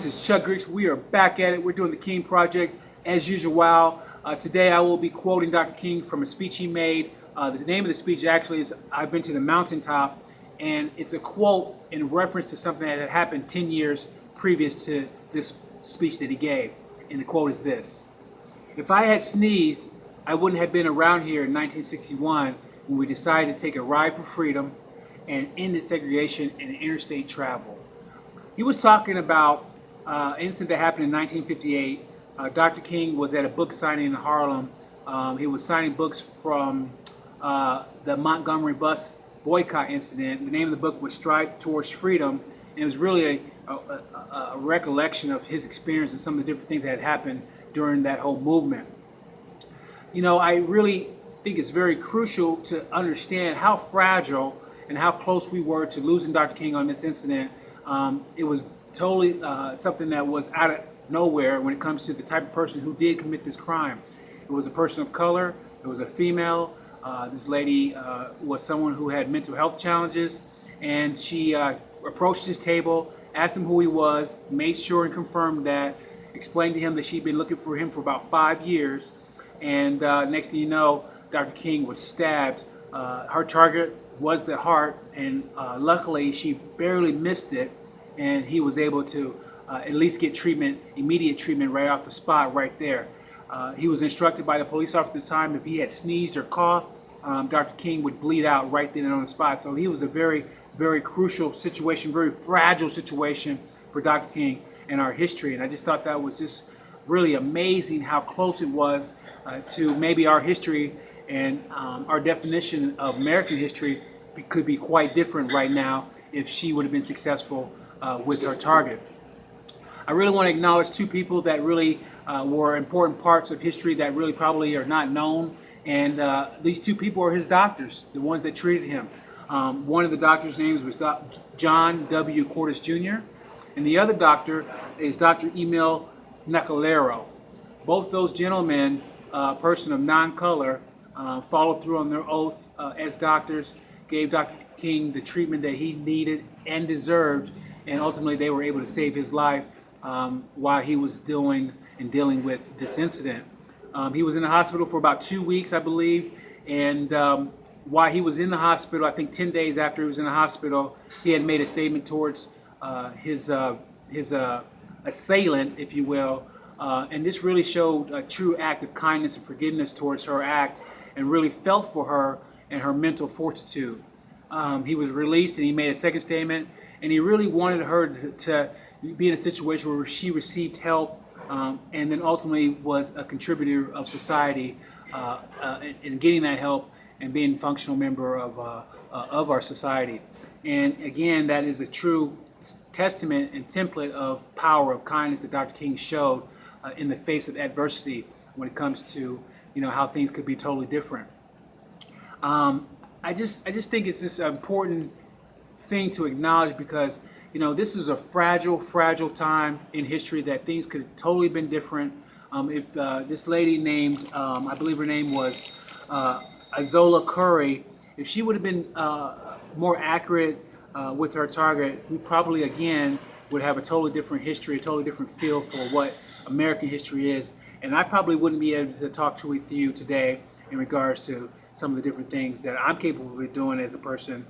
This is Chuck Grigsby. We are back at it. We're doing the King Project as usual. Today I will be quoting Dr. King from a speech he made. The name of the speech actually is I've Been to the Mountaintop, and it's a quote in reference to something that had happened 10 years previous to this speech that he gave. And the quote is this: "If I had sneezed, I wouldn't have been around here in 1961 when we decided to take a ride for freedom and ended segregation and interstate travel." He was talking about an incident that happened in 1958. Dr. King was at a book signing in Harlem. He was signing books from the Montgomery bus boycott incident. The name of the book was Stride Towards Freedom, and it was really a recollection of his experience and some of the different things that had happened during that whole movement. You know, I really think it's very crucial to understand how fragile and how close we were to losing Dr. King on this incident. It was totally something that was out of nowhere when it comes to the type of person who did commit this crime. It was a person of color. It was a female. This lady was someone who had mental health challenges, and she approached his table, asked him who he was, made sure and confirmed that, explained to him that she'd been looking for him for about 5 years, and next thing you know, Dr. King was stabbed. Her target was the heart, and luckily she barely missed it, and he was able to at least get treatment, immediate treatment right off the spot right there. He was instructed by the police officer at the time if he had sneezed or coughed, Dr. King would bleed out right then and on the spot. So he was a very, very crucial situation, very fragile situation for Dr. King in our history. And I just thought that was just really amazing how close it was to maybe our history, and our definition of American history could be quite different right now if she would have been successful with her target. I really want to acknowledge two people that really were important parts of history that really probably are not known, and these two people are his doctors, the ones that treated him. One of the doctors' names was John W. Cordes Jr., and the other doctor is Dr. Emil Nakalero. Both those gentlemen, a person of non-color, followed through on their oath as doctors, gave Dr. King the treatment that he needed and deserved, and ultimately they were able to save his life while he was dealing with this incident. He was in the hospital for about 2 weeks, I believe, and while he was in the hospital, I think 10 days after he was in the hospital, he had made a statement towards his assailant, if you will, and this really showed a true act of kindness and forgiveness towards her act, and really felt for her and her mental fortitude. He was released, and he made a second statement, and he really wanted her to be in a situation where she received help, and then ultimately was a contributor of society in getting that help and being a functional member of our society. And again, that is a true testament and template of power of kindness that Dr. King showed in the face of adversity when it comes to, you know, how things could be totally different. I just think it's this important thing to acknowledge, because, you know, this is a fragile time in history that things could have totally been different. If this lady named, I believe her name was Azola Curry, if she would have been more accurate with her target, we probably again would have a totally different history, a totally different feel for what American history is. And I probably wouldn't be able to talk with you today in regards to some of the different things that I'm capable of doing as a person,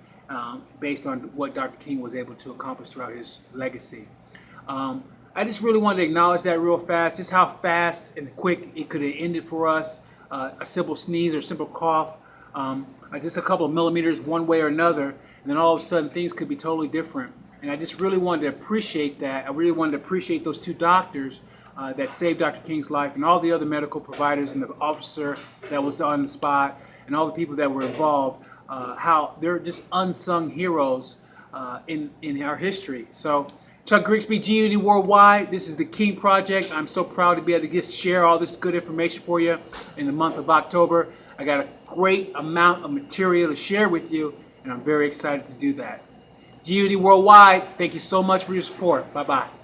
based on what Dr. King was able to accomplish throughout his legacy. I just really wanted to acknowledge that real fast, just how fast and quick it could have ended for us. A simple sneeze or simple cough, just a couple of millimeters one way or another, and then all of a sudden things could be totally different. And I just really wanted to appreciate that. I really wanted to appreciate those two doctors that saved Dr. King's life, and all the other medical providers and the officer that was on the spot, and all the people that were involved, how they're just unsung heroes in our history. So, Chuck Grigsby, GUD Worldwide, this is the King Project. I'm so proud to be able to just share all this good information for you in the month of October. I got a great amount of material to share with you, and I'm very excited to do that. GUD Worldwide, thank you so much for your support. Bye-bye.